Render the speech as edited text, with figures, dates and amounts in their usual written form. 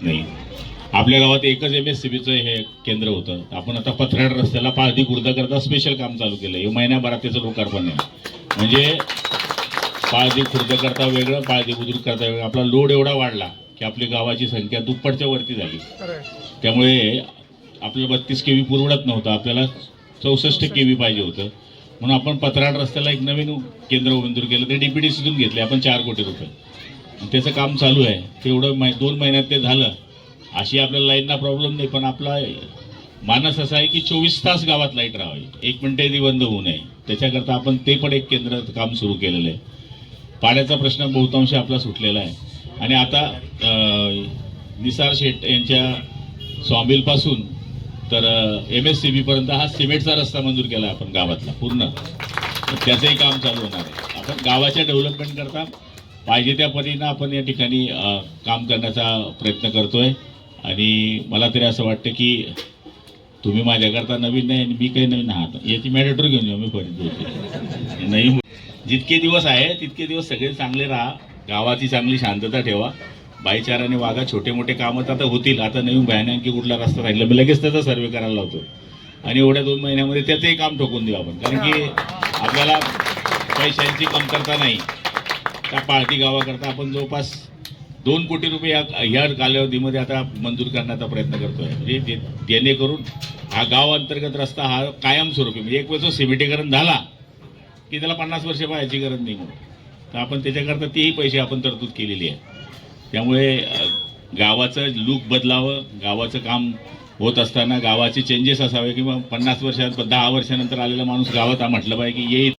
नाही. आपल्या गावात एकच MSCBचं हे केंद्र होतं. आपण आता पथराड रस्त्याला पाळधी खुर्द करता स्पेशल काम चालू केलं. हे महिन्याभरात त्याचं लोकार्पण आहे. म्हणजे पाळधी खुर्द करता वेगळं, पाळधी बुद्रुक करता वेगळं. आपला लोड एवढा वाढला की आपली गावाची संख्या दुप्पटच्या वरती झाली. त्यामुळे आपल्याला 32 kV पुरवडत नव्हतं, आपल्याला 64 kV पाहिजे होतं. म्हणून आपण पथराड रस्त्याला एक नवीन केंद्र मंजूर केलं. ते DPDCतून घेतले आपण 4 कोटी रुपये. त्याचं काम चालू आहे. तेवढं 2 महिन्यात ते झालं. अशी आपल्याला लाईनला प्रॉब्लेम नाही, पण आपला मानस असा आहे की 24 तास गावात लाईट राहावी, 1 मिनिटही बंद होऊ नये. त्याच्याकरता आपण ते पण एक केंद्र काम सुरू केलेलं आहे. पाण्याचा प्रश्न बहुतांश आपला सुटलेला आहे. आणि आता निसार शेठ यांच्या स्वामिलपासून तर MSCB पर्यंत हा सिमेंटचा रस्ता मंजूर केला आपण गावातला पूर्ण. त्याचंही काम चालू होणार आहे. आपण गावाच्या डेव्हलपमेंट करता पाहिजे त्या परीनं आपण या ठिकाणी काम करण्याचा प्रयत्न करतोय. आणि मला तरी असं वाटतं की तुम्ही माझ्याकरता नवीन नाही आणि मी काही नवीन आहात. याची मॅडेटर घेऊन येऊ मी पर्यंत नाही. जितके दिवस आहे तितके दिवस सगळे चांगले राहा, गावाची चांगली शांतता ठेवा. भाईचाराने वागा. छोटे मोठे कामं आता होतील. आता नवीन भयानकी कुठला रस्ता राहिला मी लगेच त्याचा सर्वे करायला लावतो आणि एवढ्या 2 महिन्यामध्ये त्याचंही काम ठोकून देऊ आपण. कारण की आपल्याला पैशांची कमतरता नाही. त्या पाळती गावाकरता आपण जवळपास 2 कोटी रुपये या कालावधीमध्ये आता मंजूर करण्याचा प्रयत्न करतोय. म्हणजे जेणेकरून हा गाव अंतर्गत रस्ता हा कायमस्वरूपी म्हणजे एक वेळेस सिमेंटीकरण झाला की त्याला 50 वर्ष पाहायची गरज नाही. तर आपण त्याच्याकरता तेही पैसे आपण तरतूद केलेली आहे. त्यामुळे गावाचं लूक बदलावं. गावाचं काम होत असताना गावाचे चेंजेस असावे किंवा 50 वर्षात 10 वर्षानंतर आलेला माणूस गावात म्हटलं पाहिजे की येईल.